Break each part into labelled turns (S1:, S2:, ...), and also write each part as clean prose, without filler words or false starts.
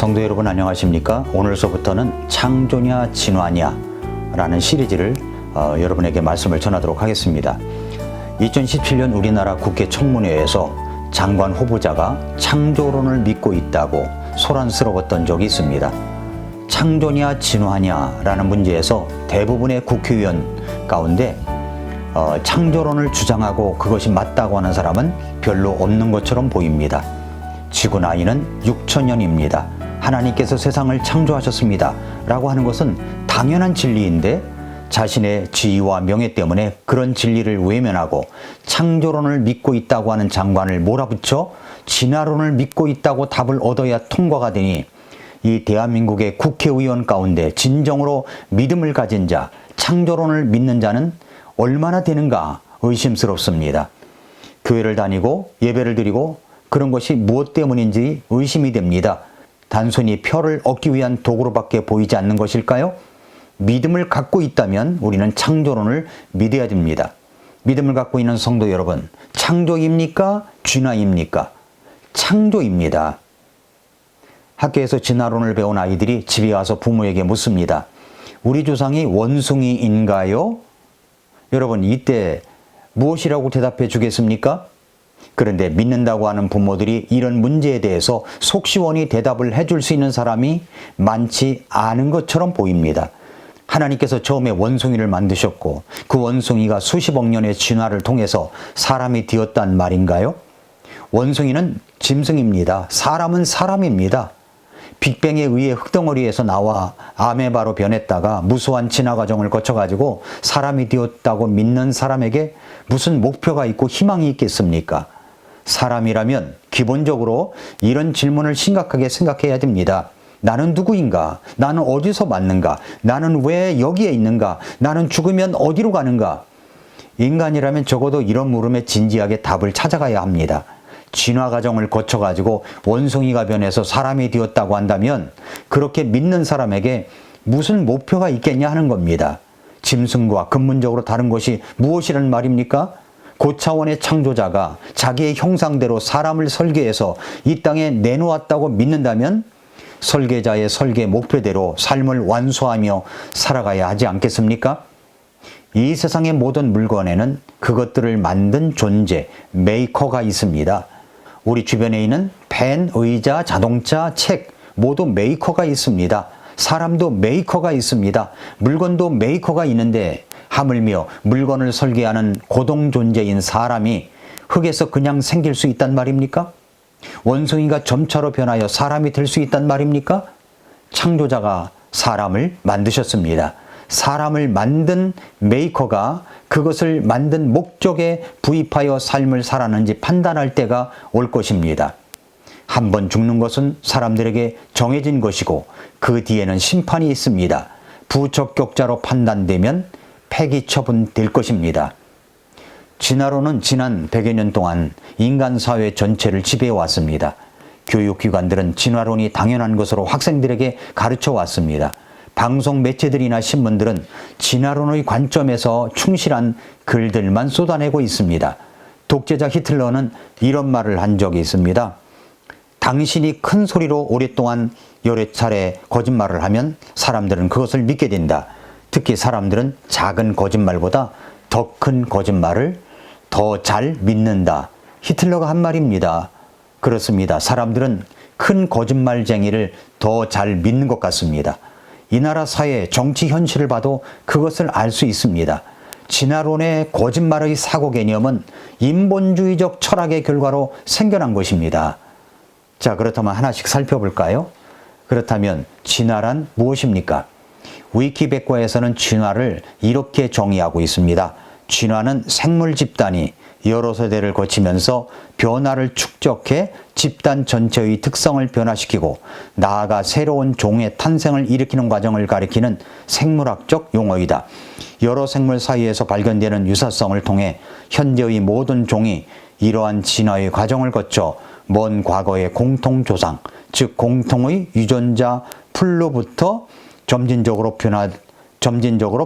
S1: 성도 여러분 안녕하십니까? 오늘서부터는 창조냐 진화냐 라는 시리즈를 여러분에게 말씀을 전하도록 하겠습니다. 2017년 우리나라 국회 청문회에서 장관 후보자가 창조론을 믿고 있다고 소란스러웠던 적이 있습니다. 창조냐 진화냐 라는 문제에서 대부분의 국회의원 가운데 창조론을 주장하고 그것이 맞다고 하는 사람은 별로 없는 것처럼 보입니다. 지구 나이는 6천년입니다. 하나님께서 세상을 창조하셨습니다 라고 하는 것은 당연한 진리인데 자신의 지위와 명예 때문에 그런 진리를 외면하고 창조론을 믿고 있다고 하는 장관을 몰아붙여 진화론을 믿고 있다고 답을 얻어야 통과가 되니 이 대한민국의 국회의원 가운데 진정으로 믿음을 가진 자, 창조론을 믿는 자는 얼마나 되는가 의심스럽습니다. 교회를 다니고 예배를 드리고 그런 것이 무엇 때문인지 의심이 됩니다. 단순히 표를 얻기 위한 도구로밖에 보이지 않는 것일까요? 믿음을 갖고 있다면 우리는 창조론을 믿어야 됩니다. 믿음을 갖고 있는 성도 여러분, 창조입니까? 진화입니까? 창조입니다. 학교에서 진화론을 배운 아이들이 집에 와서 부모에게 묻습니다. 우리 조상이 원숭이인가요? 여러분, 이때 무엇이라고 대답해 주겠습니까? 그런데 믿는다고 하는 부모들이 이런 문제에 대해서 속시원히 대답을 해줄 수 있는 사람이 많지 않은 것처럼 보입니다. 하나님께서 처음에 원숭이를 만드셨고 그 원숭이가 수십억 년의 진화를 통해서 사람이 되었단 말인가요? 원숭이는 짐승입니다. 사람은 사람입니다. 빅뱅에 의해 흙덩어리에서 나와 아메바로 변했다가 무수한 진화 과정을 거쳐가지고 사람이 되었다고 믿는 사람에게 무슨 목표가 있고 희망이 있겠습니까? 사람이라면 기본적으로 이런 질문을 심각하게 생각해야 됩니다. 나는 누구인가? 나는 어디서 왔는가? 나는 왜 여기에 있는가? 나는 죽으면 어디로 가는가? 인간이라면 적어도 이런 물음에 진지하게 답을 찾아가야 합니다. 진화 과정을 거쳐가지고 원숭이가 변해서 사람이 되었다고 한다면 그렇게 믿는 사람에게 무슨 목표가 있겠냐 하는 겁니다. 짐승과 근본적으로 다른 것이 무엇이란 말입니까? 고차원의 창조자가 자기의 형상대로 사람을 설계해서 이 땅에 내놓았다고 믿는다면 설계자의 설계 목표대로 삶을 완수하며 살아가야 하지 않겠습니까? 이 세상의 모든 물건에는 그것들을 만든 존재, 메이커가 있습니다. 우리 주변에 있는 펜, 의자, 자동차, 책 모두 메이커가 있습니다. 사람도 메이커가 있습니다. 물건도 메이커가 있는데 하물며 물건을 설계하는 고동 존재인 사람이 흙에서 그냥 생길 수 있단 말입니까? 원숭이가 점차로 변하여 사람이 될 수 있단 말입니까? 창조자가 사람을 만드셨습니다. 사람을 만든 메이커가 그것을 만든 목적에 부입하여 삶을 살았는지 판단할 때가 올 것입니다. 한 번 죽는 것은 사람들에게 정해진 것이고 그 뒤에는 심판이 있습니다. 부적격자로 판단되면 폐기 처분될 것입니다. 진화론은 지난 100여 년 동안 인간 사회 전체를 지배해 왔습니다. 교육기관들은 진화론이 당연한 것으로 학생들에게 가르쳐 왔습니다. 방송 매체들이나 신문들은 진화론의 관점에서 충실한 글들만 쏟아내고 있습니다. 독재자 히틀러는 이런 말을 한 적이 있습니다. 당신이 큰 소리로 오랫동안 여러 차례 거짓말을 하면 사람들은 그것을 믿게 된다. 특히 사람들은 작은 거짓말보다 더 큰 거짓말을 더 잘 믿는다. 히틀러가 한 말입니다. 그렇습니다. 사람들은 큰 거짓말쟁이를 더 잘 믿는 것 같습니다. 이 나라 사회 정치 현실을 봐도 그것을 알 수 있습니다. 진화론의 거짓말의 사고 개념은 인본주의적 철학의 결과로 생겨난 것입니다. 자, 그렇다면 하나씩 살펴볼까요? 그렇다면 진화란 무엇입니까? 위키백과에서는 진화를 이렇게 정의하고 있습니다. 진화는 생물 집단이 여러 세대를 거치면서 변화를 축적해 집단 전체의 특성을 변화시키고 나아가 새로운 종의 탄생을 일으키는 과정을 가리키는 생물학적 용어이다. 여러 생물 사이에서 발견되는 유사성을 통해 현재의 모든 종이 이러한 진화의 과정을 거쳐 먼 과거의 공통조상, 즉 공통의 유전자 풀로부터 점진적으로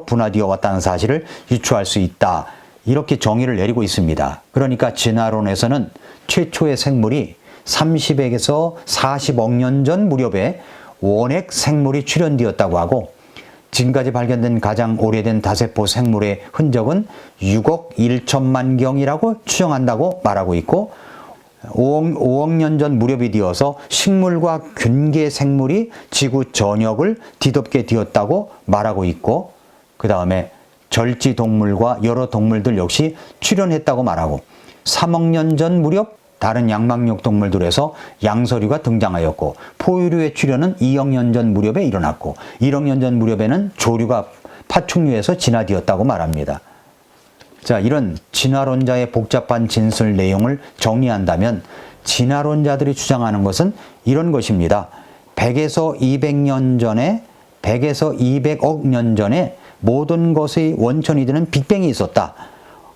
S1: 분화되어 왔다는 사실을 유추할 수 있다. 이렇게 정의를 내리고 있습니다. 그러니까 진화론에서는 최초의 생물이 30에서 40억 년 전 무렵에 원핵 생물이 출현되었다고 하고, 지금까지 발견된 가장 오래된 다세포 생물의 흔적은 6억 1천만 경이라고 추정한다고 말하고 있고, 5억 년 전 무렵이 되어서 식물과 균계 생물이 지구 전역을 뒤덮게 되었다고 말하고 있고, 그 다음에 절지 동물과 여러 동물들 역시 출현했다고 말하고, 3억 년 전 무렵 다른 양망역 동물들에서 양서류가 등장하였고, 포유류의 출현은 2억 년 전 무렵에 일어났고, 1억 년 전 무렵에는 조류가 파충류에서 진화되었다고 말합니다. 자, 이런 진화론자의 복잡한 진술 내용을 정리한다면, 진화론자들이 주장하는 것은 이런 것입니다. 100에서 200년 전에, 100에서 200억 년 전에 모든 것의 원천이 되는 빅뱅이 있었다.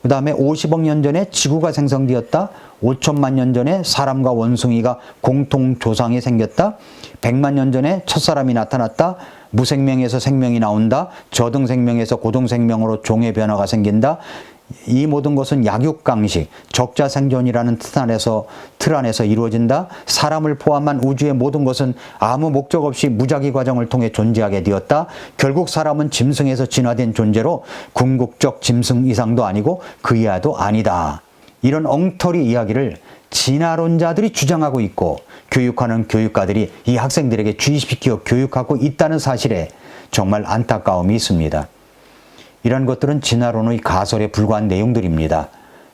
S1: 그 다음에 50억 년 전에 지구가 생성되었다. 5천만 년 전에 사람과 원숭이가 공통 조상이 생겼다. 100만 년 전에 첫사람이 나타났다. 무생명에서 생명이 나온다. 저등생명에서 고등생명으로 종의 변화가 생긴다. 이 모든 것은 약육강식, 적자생존이라는 틀 안에서 이루어진다. 사람을 포함한 우주의 모든 것은 아무 목적 없이 무작위 과정을 통해 존재하게 되었다. 결국 사람은 짐승에서 진화된 존재로 궁극적 짐승 이상도 아니고 그 이하도 아니다. 이런 엉터리 이야기를 진화론자들이 주장하고 있고, 교육하는 교육가들이 이 학생들에게 주입시켜 교육하고 있다는 사실에 정말 안타까움이 있습니다. 이런 것들은 진화론의 가설에 불과한 내용들입니다.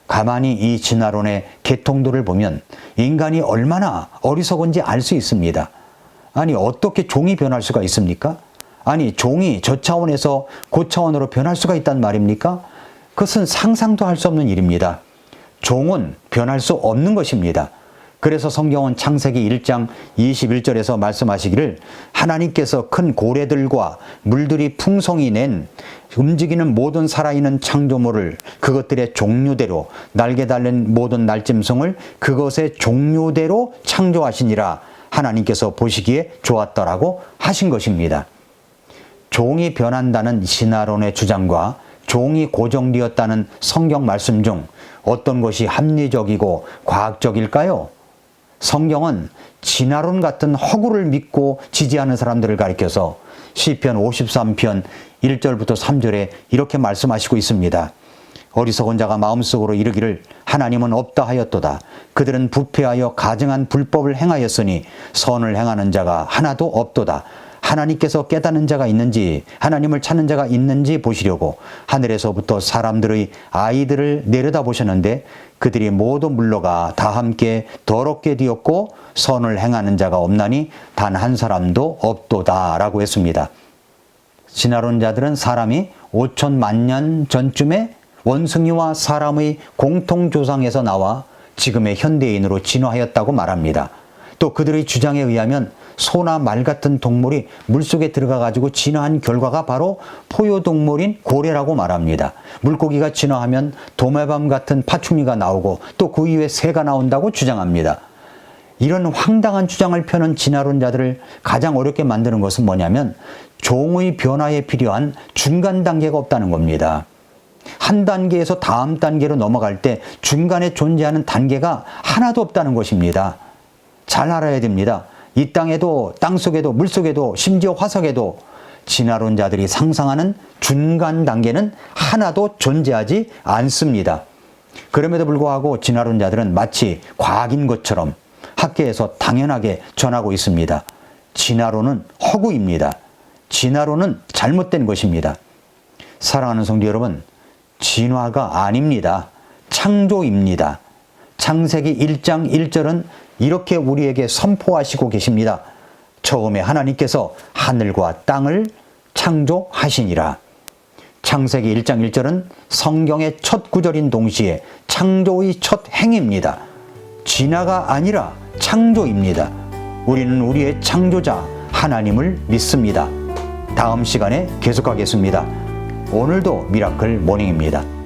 S1: 가만히 이 진화론의 개통들을 보면 인간이 얼마나 어리석은지 알 수 있습니다. 아니, 어떻게 종이 변할 수가 있습니까? 아니, 종이 저 차원에서 그 차원으로 변할 수가 있단 말입니까? 그것은 상상도 할 수 없는 일입니다. 종은 변할 수 없는 것입니다. 그래서 성경은 창세기 1장 21절에서 말씀하시기를, 하나님께서 큰 고래들과 물들이 풍성히 낸 움직이는 모든 살아있는 창조물을 그것들의 종류대로, 날개 달린 모든 날짐승을 그것의 종류대로 창조하시니라. 하나님께서 보시기에 좋았더라고 하신 것입니다. 종이 변한다는 진화론의 주장과 종이 고정되었다는 성경 말씀 중 어떤 것이 합리적이고 과학적일까요? 성경은 진화론 같은 허구를 믿고 지지하는 사람들을 가리켜서 시편 53편 1절부터 3절에 이렇게 말씀하시고 있습니다. 어리석은 자가 마음속으로 이르기를 하나님은 없다 하였도다. 그들은 부패하여 가증한 불법을 행하였으니 선을 행하는 자가 하나도 없도다. 하나님께서 깨닫는 자가 있는지, 하나님을 찾는 자가 있는지 보시려고 하늘에서부터 사람들의 아이들을 내려다보셨는데 그들이 모두 물러가 다 함께 더럽게 되었고 선을 행하는 자가 없나니 단 한 사람도 없도다 라고 했습니다. 진화론자들은 사람이 5천만 년 전쯤에 원숭이와 사람의 공통조상에서 나와 지금의 현대인으로 진화하였다고 말합니다. 또 그들의 주장에 의하면 소나 말 같은 동물이 물속에 들어가 가지고 진화한 결과가 바로 포유동물인 고래라고 말합니다. 물고기가 진화하면 도매뱀 같은 파충류가 나오고 또 그 이후에 새가 나온다고 주장합니다. 이런 황당한 주장을 펴는 진화론자들을 가장 어렵게 만드는 것은 뭐냐면 종의 변화에 필요한 중간 단계가 없다는 겁니다. 한 단계에서 다음 단계로 넘어갈 때 중간에 존재하는 단계가 하나도 없다는 것입니다. 잘 알아야 됩니다. 이 땅에도, 땅속에도, 물속에도, 심지어 화석에도 진화론자들이 상상하는 중간 단계는 하나도 존재하지 않습니다. 그럼에도 불구하고 진화론자들은 마치 과학인 것처럼 학계에서 당연하게 전하고 있습니다. 진화론은 허구입니다. 진화론은 잘못된 것입니다. 사랑하는 성도 여러분, 진화가 아닙니다. 창조입니다. 창세기 1장 1절은 이렇게 우리에게 선포하시고 계십니다. 처음에 하나님께서 하늘과 땅을 창조하시니라. 창세기 1장 1절은 성경의 첫 구절인 동시에 창조의 첫 행입니다. 진화가 아니라 창조입니다. 우리는 우리의 창조자 하나님을 믿습니다. 다음 시간에 계속하겠습니다. 오늘도 미라클 모닝입니다.